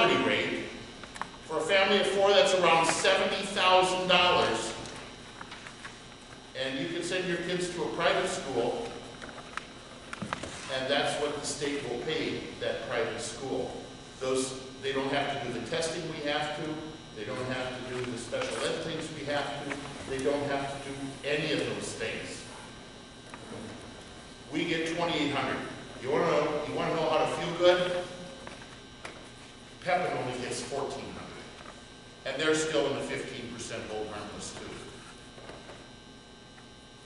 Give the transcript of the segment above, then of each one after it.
poverty rate, for a family of 4, that's around $70,000. And you can send your kids to a private school, and that's what the state will pay that private school. They don't have to do the testing we have to. They don't have to do the special ed things we have to. They don't have to do any of those things. We get $2,800. You want to know how to feel good? Pepin only gets $1,400, and they're still in the 15% hold harmless too.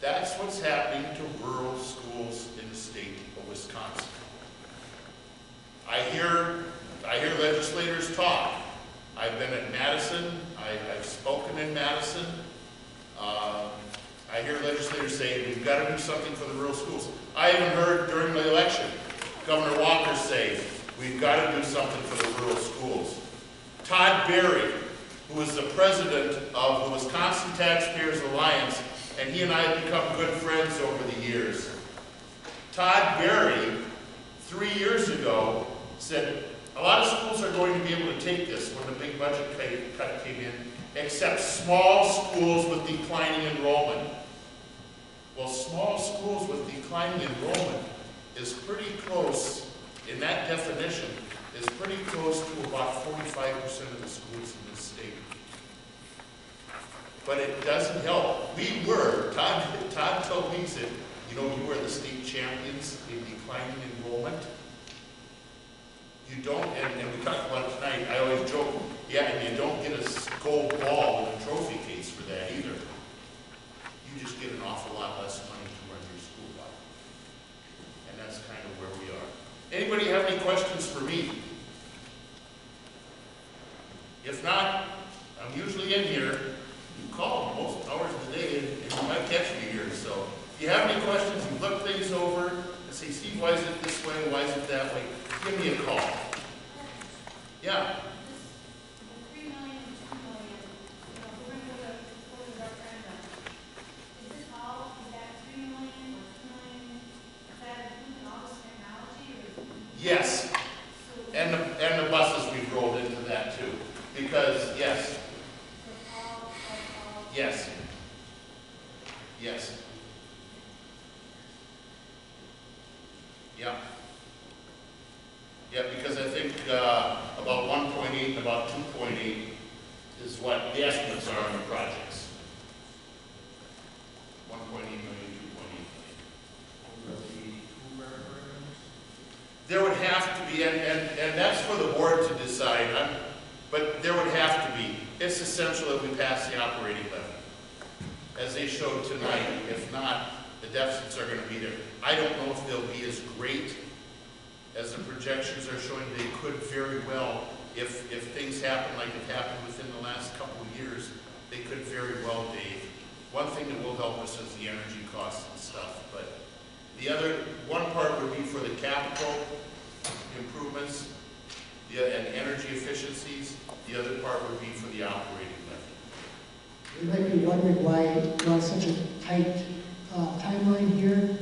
That's what's happening to rural schools in the state of Wisconsin. I hear legislators talk. I've been at Madison. I've spoken in Madison. I hear legislators say we've got to do something for the rural schools. I even heard during the election Governor Walker say we've got to do something for the rural schools. Todd Berry, who is the president of the Wisconsin Taxpayers Alliance, and he and I have become good friends over the years. Todd Berry, 3 years ago, said a lot of schools are going to be able to take this when the big budget cut came in, except small schools with declining enrollment. Well, small schools with declining enrollment is pretty close, in that definition, is pretty close to about 45% of the schools in this state. But it doesn't help. Todd told me, he said, you know, you are the state champions in declining enrollment. You don't, and we talked about it tonight, I always joke, yeah, and you don't get a gold ball and a trophy case for that either. You just get an awful lot less money to run your school by. And that's kind of where we are. Anybody have any questions for me? If not, I'm usually in here. You call most hours of the day, and you might catch me here. So if you have any questions, you look things over and say, Steve, why is it this way? Why is it that way? Give me a call. Yeah. Yes, and the buses we've rolled into that too, because yes, yes, yes, yeah, yeah, because I think about 1.8 and about 2.8 is what the estimates are on the projects. 1.8 million, 2.8 million. There would have to be, and that's for the board to decide on, but there would have to be. It's essential that we pass the operating levy, as they showed tonight. If not, the deficits are going to be there. I don't know if they'll be as great as the projections are showing. They could very well, if things happen like it happened within the last couple of years, they could very well, Dave. One thing that will help us is the energy costs and stuff, but the other, one part would be for the capital improvements and energy efficiencies. The other part would be for the operating levy. You might be wondering why we're on such a tight timeline here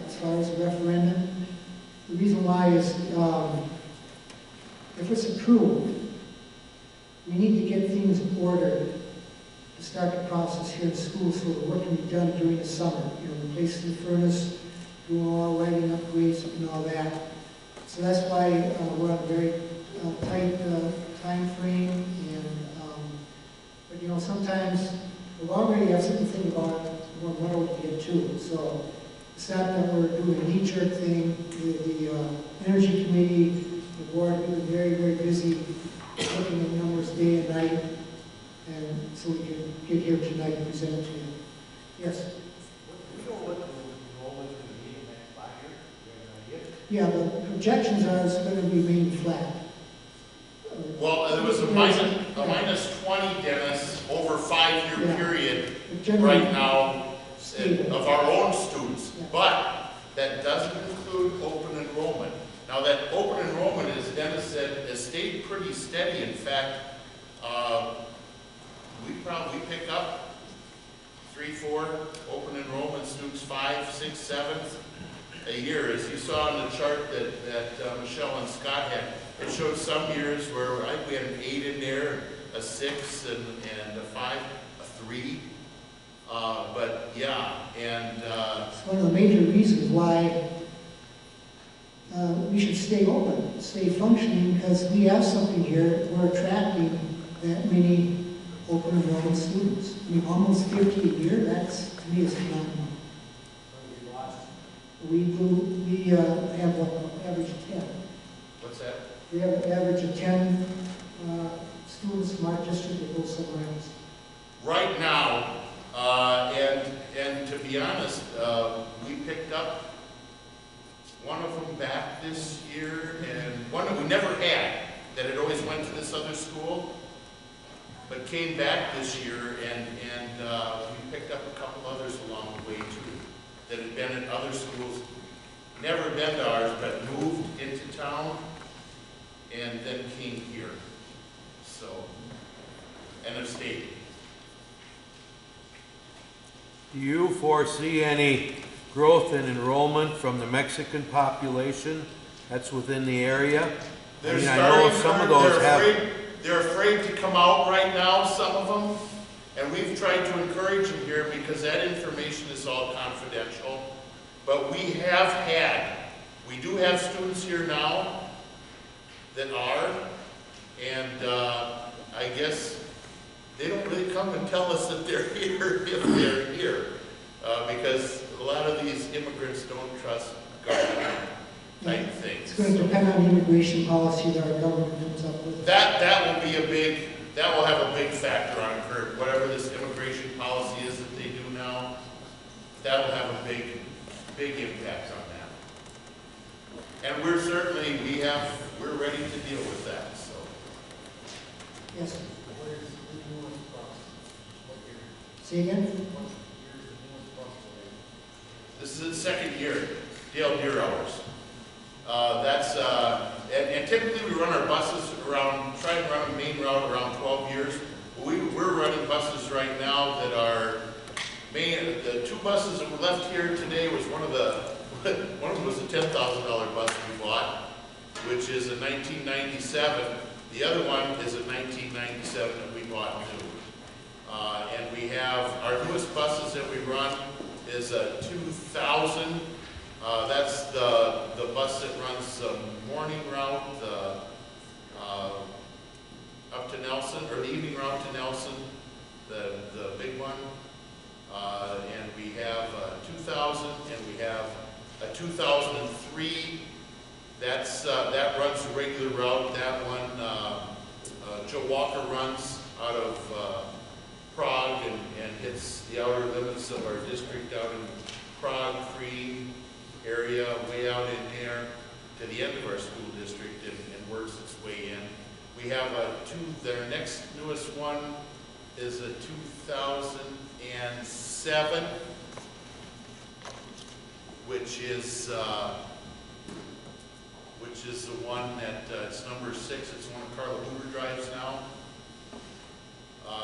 as far as the referendum. The reason why is if it's approved, we need to get things ordered to start the process here in school so the work can be done during the summer. You know, replacing the furnace, doing all lighting upgrades and all that. So that's why we're on a very tight time frame. And but you know, sometimes we already have something to think about when we get to it. So it's not that we're doing a knee-jerk thing. The energy committee, the board, we've been very, very busy looking at numbers day and night, and so we can get here tonight and present it to you. Yes. We know what the enrollment is going to be in the next 5 years. Do you have an idea? Yeah, the projections are it's going to remain flat. Well, there was a minus 20, Dennis, over a 5-year period right now of our own students. Yeah. But that doesn't include open enrollment. Now that open enrollment, as Dennis said, has stayed pretty steady. In fact, we probably pick up 3, 4 open enrollment students, 5, 6, 7 a year. As you saw on the chart that Michelle and Scott had, it showed some years where we had an 8 in there, a 6, and a 5, a 3. But yeah, and It's one of the major reasons why we should stay open, stay functioning, because we have something here. We're attracting that many open enrollment students. I mean, almost 50 a year, that's, to me, is phenomenal. We have what, average of 10. what's that? We have an average of 10 students from our district that go somewhere else. Right now, and to be honest, we picked up one of them back this year, and one that we never had, that had always went to this other school, but came back this year, and we picked up a couple others along the way too, that had been at other schools, never been to ours, but moved into town, and then came here. So, and have stayed. Do you foresee any growth in enrollment from the Mexican population that's within the area? They're I mean, I know starting, some of those they're afraid to come out right now, some of them, and we've tried to encourage them here because that information is all confidential. But we do have students here now that are, and I guess they don't really come and tell us that they're here if they're here, because a lot of these immigrants don't trust government type things. It's going to depend on the immigration policy that our government comes up with. That will have a big factor on Kurt. Whatever this immigration policy is that they do now, that'll have a big impact on that. And we're certainly, we're ready to deal with that, so. Yes. Say again? This is the second year, Dale Deer Hours. And typically we run our buses around, try and run a main route around 12 years. We're running buses right now that are the 2 buses that were left here today was one of them was a $10,000 bus we bought, which is a 1997. The other one is a 1997 that we bought new. And we have, our newest buses that we run is a 2000. That's the bus that runs the morning route up to Nelson, or the evening route to Nelson, the big one. And we have a 2000, and we have a 2003. That runs the regular route. That one, Joe Walker runs out of Prague and hits the outer limits of our district out in Prague, Free area, way out in there to the end of our school district and works its way in. We have their next newest one is a 2007, which is the one that it's number 6. It's one Carla Hoover drives now.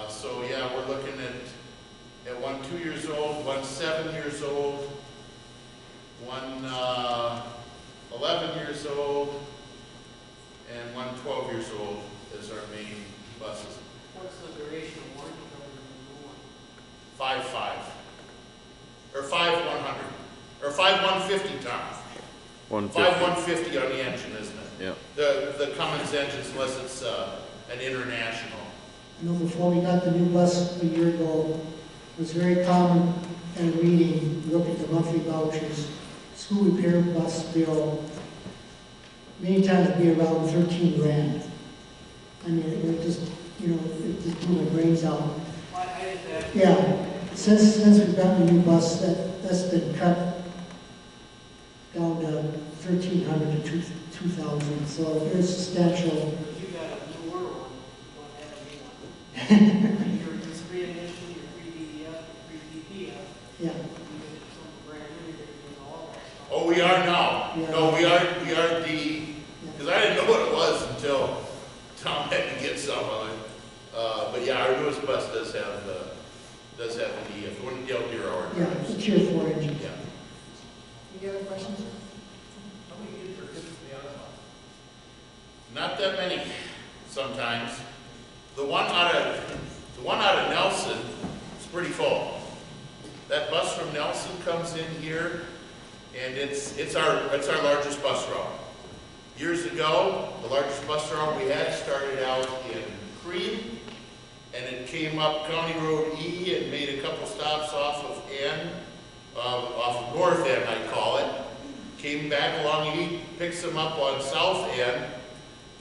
So yeah, we're looking at one 2 years old, one 7 years old, one 11 years old, and one 12 years old as our main buses. What's the duration of warranty coverage on the new one? 5.5, or 5.100, or 5.150, Tom. 5.150 on the engine, isn't it? Yeah. The Cummins engines, unless it's an international. I know before we got the new bus a year ago, it was very common at a meeting, look at the monthly vouchers, school repair bus bill, many times it'd be around 13 grand. I mean, it just, it just blew my brains out. I just asked. Yeah, since we've gotten a new bus, that's been cut down to 1,300 to 2,000, so there's substantial. You got a newer one, you don't have a new one. Your free initial, your free DDF, your free DPF. Yeah. You get some brand new, you're doing all that stuff. Oh, we are now. Yeah. No, we are because I didn't know what it was until Tom had to get some of it. But yeah, our newest bus does have the DF, the one Dale Deer Hour. Yeah, it's a Tier 4 engine. Yeah. Any other questions? How many kids are typically on a bus? Not that many, sometimes. The one out of Nelson is pretty full. That bus from Nelson comes in here, and it's our largest bus route. Years ago, the largest bus route we had started out in Creed, and it came up County Road E and made a couple stops off of N, off of North N, I call it. Came back along E, picks them up on South N,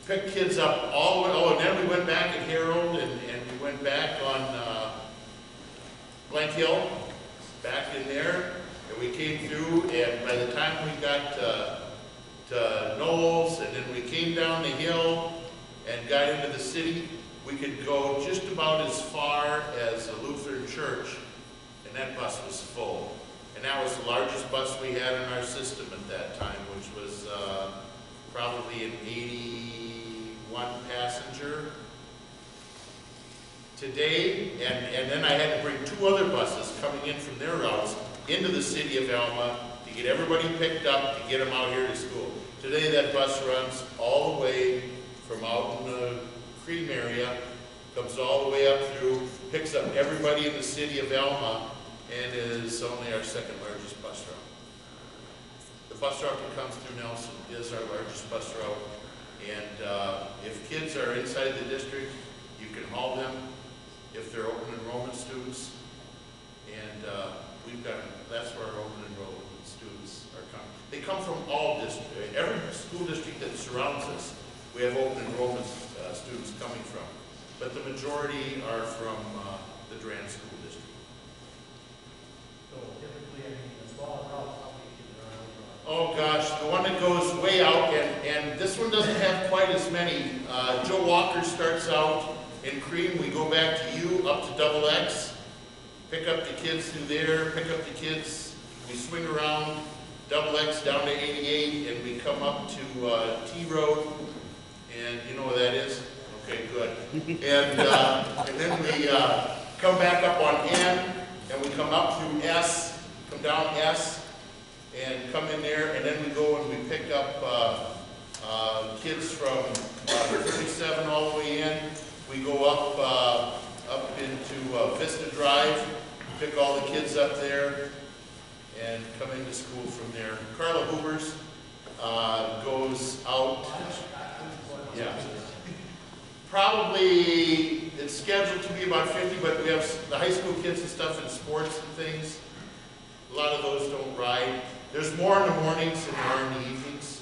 picked kids up all the way, oh, and then we went back at Harold, and we went back on Blank Hill, back in there, and we came through, and by the time we got to Knowles, and then we came down the hill and got into the city, we could go just about as far as the Lutheran church, and that bus was full. And that was the largest bus we had in our system at that time, which was probably an 81 passenger. Today, and then I had to bring 2 other buses coming in from their routes into the city of Alma to get everybody picked up to get them out here to school. Today that bus runs all the way from out in the Cream area, comes all the way up through, picks up everybody in the city of Alma, and is only our second largest bus route. The bus route that comes through Nelson is our largest bus route, and if kids are inside the district, you can haul them if they're open enrollment students, and that's where our open enrollment students are coming. They come from all districts, every school district that surrounds us, we have open enrollment students coming from, but the majority are from the Durand School District. So typically, I mean, the small routes, how many kids are on those routes? Oh gosh, the one that goes way out, and this one doesn't have quite as many. Joe Walker starts out in Cream, we go back to U up to Double X, pick up the kids through there, pick up the kids, we swing around Double X down to 88, and we come up to T Road, and you know where that is? Okay, good. And then we come back up on N, and we come up through S, come down S, and come in there, and then we go and we pick up kids from 37 all the way in. We go up into Vista Drive, pick all the kids up there, and come into school from there. Carla Hoover's goes out. Yeah. Probably, it's scheduled to be about 50, but we have the high school kids and stuff in sports and things. A lot of those don't ride. There's more in the mornings than there are in the evenings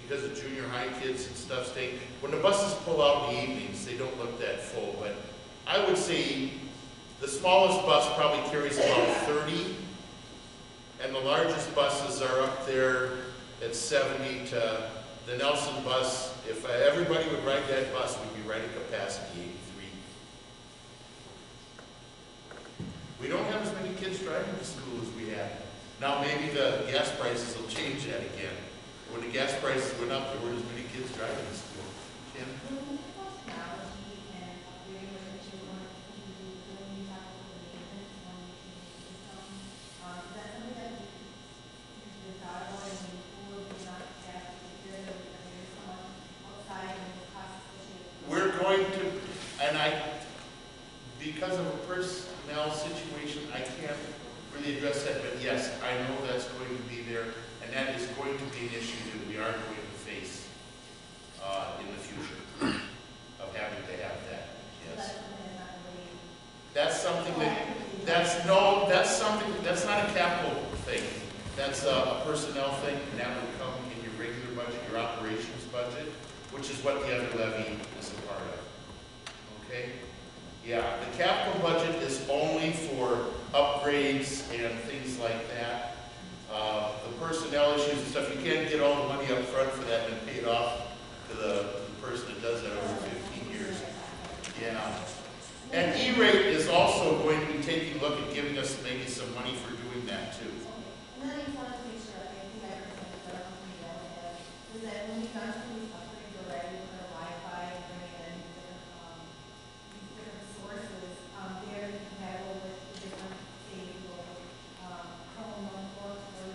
because the junior high kids and stuff stay. When the buses pull out in the evenings, they don't look that full, but I would say the smallest bus probably carries about 30, and the largest buses are up there at 70 to the Nelson bus. If everybody would ride that bus, we'd be right at capacity 83. We don't have as many kids driving to school as we had. Now maybe the gas prices will change that again. When the gas prices went up, there weren't as many kids driving to school. Ken? We're going to, and because of a personnel situation, I can't really address that, but yes, I know that's going to be there, and that is going to be an issue that we are going to face in the future of having to have that. Yes. That's something that's not a capital thing. That's a personnel thing, and that would come in your regular budget, your operations budget, which is what the other levy is a part of. Okay? Yeah, the capital budget is only for upgrades and things like that. The personnel issues and stuff, you can't get all the money up front for that and pay it off to the person that does that over 15 years. Yeah. And E-rate is also going to be taking a look at giving us maybe some money for doing that too. And then I just wanted to make sure, I think I represented what else we know is that when we got to these upgrades already for the Wi-Fi and bringing in these different sources, they're compatible with the different stable Chromebook or the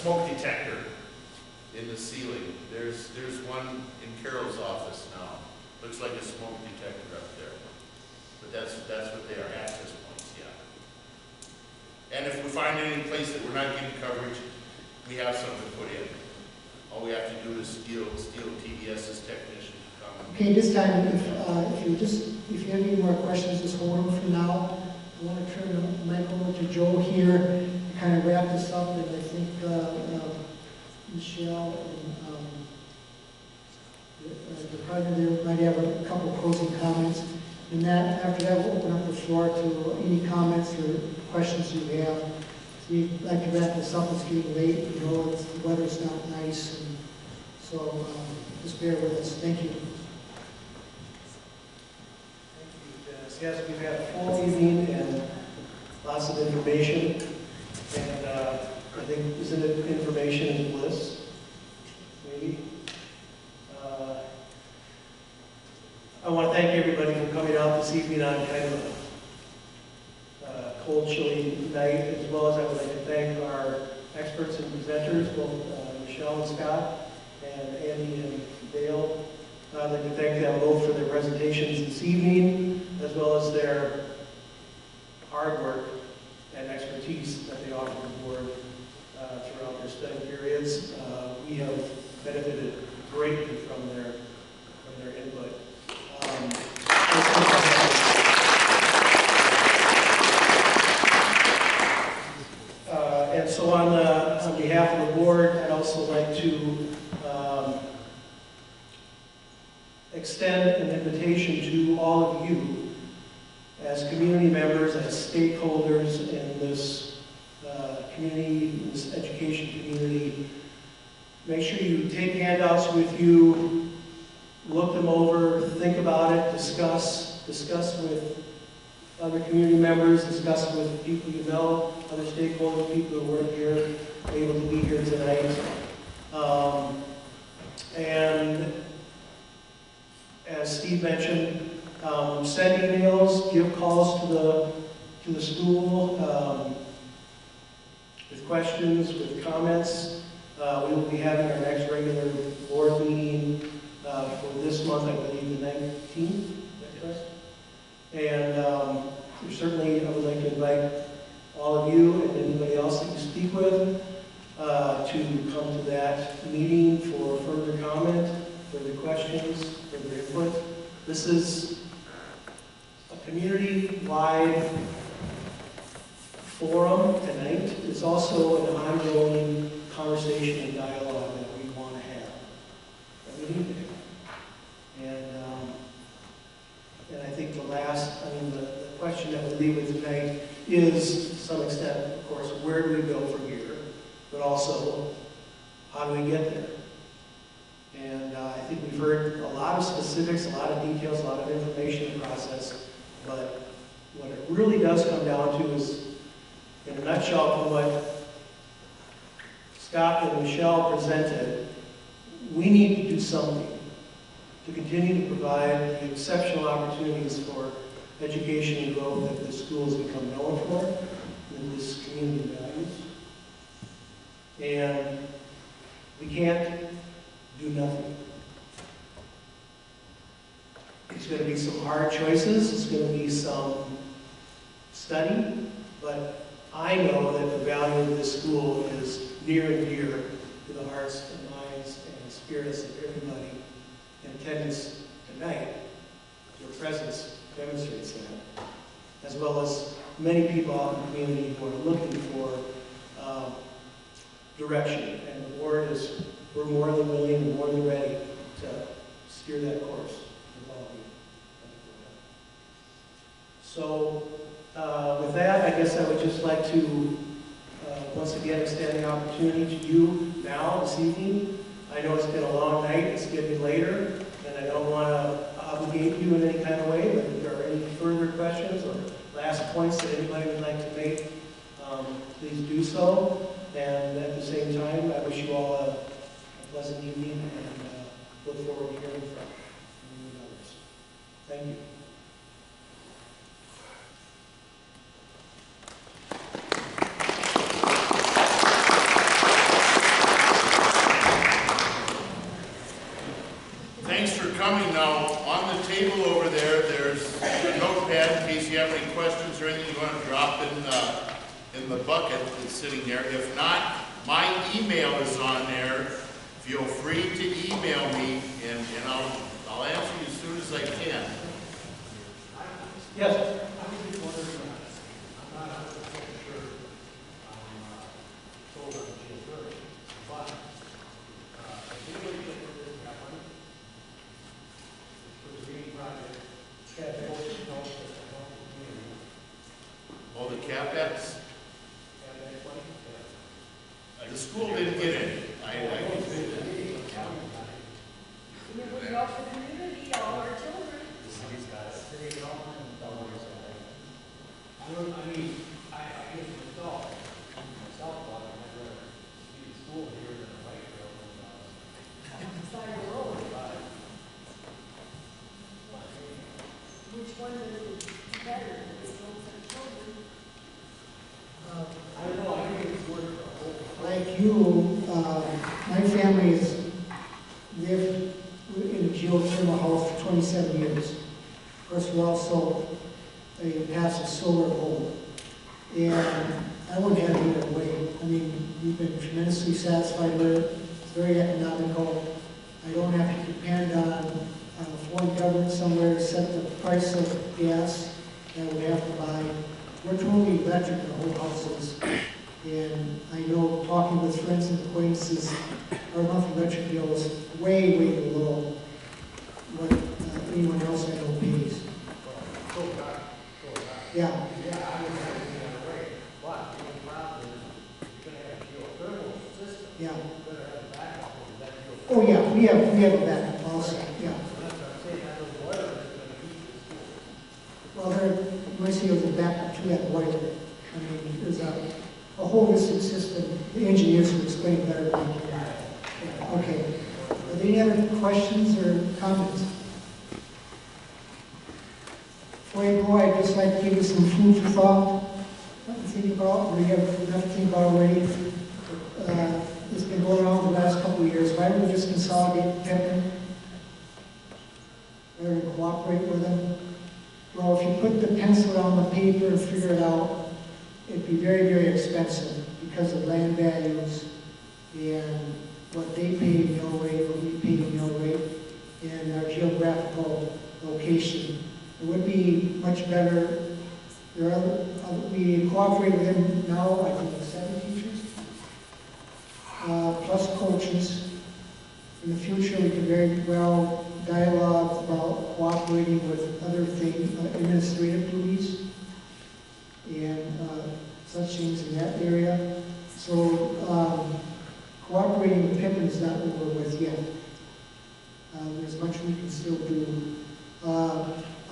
smoke detector in the ceiling. There's one in Carol's office now. Looks like a smoke detector up there. But that's what they are, access points, yeah. And if we find any place that we're not getting coverage, we have something put in. All we have to do is steal TDS's technician to come. Okay, this time, if you have any more questions, just hold them for now. I want to turn the mic over to Joe here to kind of wrap this up, and I think Michelle and the partner there might have a couple of closing comments. And that, after that, we'll open up the floor to any comments or questions you have. We'd like to wrap this up. It's getting late, you know, the weather's not nice, and so just bear with us. Thank you. Yes, we've had a full evening and lots of information. And I think, isn't it information is bliss? Maybe. I want to thank everybody for coming out this evening on kind of a cold, chilly night, as well as I would like to thank our experts and presenters, both Michelle and Scott, and Andy and Dale. I'd like to thank them both for their presentations this evening, as well as their hard work and expertise that they offer the board throughout their study periods. We have benefited greatly from their input. And so on behalf of the board, I'd also like to extend an invitation to all of you as community members, as stakeholders in this community, in this education community. Make sure you take handouts with you, look them over, think about it, discuss with other community members, discuss with people you know, other stakeholders, people who weren't here, able to be here tonight. And as Steve mentioned, send emails, give calls to the school with questions, with comments. We will be having our next regular board meeting for this month, I believe, the 19th. Is that correct? And certainly, I would like to invite all of you and anybody else that you speak with to come to that meeting for further comment, further questions, further input. This is a community-wide forum tonight. It's also an ongoing conversation and dialogue that we want to have, that we need to have. And I think the question that we leave with tonight is, to some extent, of course, where do we go from here? But also, how do we get there? And I think we've heard a lot of specifics, a lot of details, a lot of information in the process, but what it really does come down to is, in a nutshell, from what Scott and Michelle presented, we need to do something to continue to provide the exceptional opportunities for education and growth that the schools become known for, and this community values. And we can't do nothing. It's going to be some hard choices, it's going to be some study, but I know that the value of this school is near and dear to the hearts and minds and spirits of everybody in attendance tonight. Your presence demonstrates that, as well as many people out in the community who are looking for direction. And the board we're more than willing and more than ready to steer that course with all of you. So with that, I guess I would just like to once again extend the opportunity to you now, this evening. I know it's been a long night, it's getting later, and I don't want to obligate you in any kind of way, but if there are any further questions or last points that anybody would like to make, please do so. And at the same time, I wish you all a pleasant evening and look forward to hearing from you and others. Thank you. in the bucket that's sitting there. If not, my email is on there. Feel free to email me, and I'll answer you as soon as I can. Yes? I'm just wondering, I'm not 100% sure sold on geothermal, but I think we should put this back on. For the green project, that both help the community. Oh, the CapEx? And that one, The school didn't get it. I can say that. It would help the community, all our children. I mean, I guess myself, but I'd rather see the school here than a bike trail. Side of the road. Which one is better, the adults or children? I don't know, I think it's worth the whole. Like you, my family has lived in a geothermal house for 27 years. Of course, we're also a passive solar home. And I wouldn't have it either way. I mean, we've been tremendously satisfied with it. It's very economical. I don't have to depend on a foreign government somewhere to set the price of gas that we have to buy. We're totally electric in the whole house is. And I know, talking with friends and acquaintances, our monthly electric bill is way, way below what anyone else I know pays. Yeah. Yeah, I would have it the other way, but the only problem is, you're gonna have a geothermal system. Yeah. You're gonna have a backup of that geothermal. Oh, yeah, we have a backup also, yeah. So that's what I'm saying, that little boiler is gonna heat the school. Well, you might see there's a backup to that boiler. I mean, there's a holistic system. The engineers will explain better than I can. Yeah, okay. Are there any other questions or comments? Before you go, I'd just like to give you some food for thought. Something to think about, or you have enough to think about already. It's been going on for the last couple of years. Why don't we just consolidate Pepin rather than cooperate with them? Well, if you put the pencil on the paper and figure it out, it'd be very, very expensive because of land values and what they pay mill rate, what we pay mill rate, and our geographical location. It would be much better. We cooperate with them now, I think, 7 teachers, plus coaches. In the future, we can very well dialogue about cooperating with other things, administrative duties, and such things in that area. So cooperating with Pippin is not what we're with yet. There's much we can still do.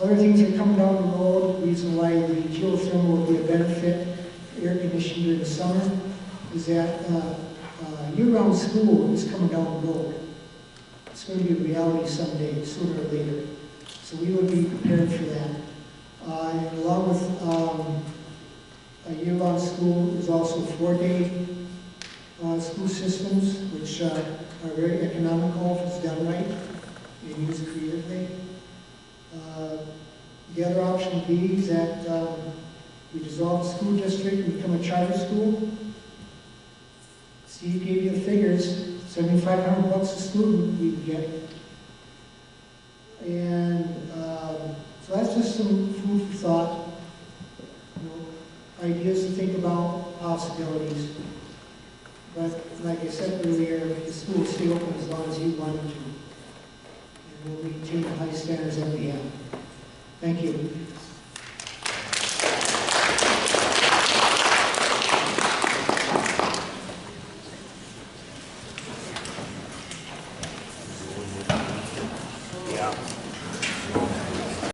Other things that are coming down the road, the reason why the geothermal will be a benefit, air conditioning during the summer, is that year-round school is coming down the road. It's going to be a reality someday, sooner or later. So we would be prepared for that. And along with a year-round school is also 4-day school systems, which are very economical if it's done right and used creatively. The other option would be is that we dissolve the school district and become a charter school. Steve gave you the figures, $7,500 a student we would get. And so that's just some food for thought, ideas to think about, possibilities. But like I said earlier, the school will stay open as long as you want it to. And we'll maintain the high standards that we have. Thank you.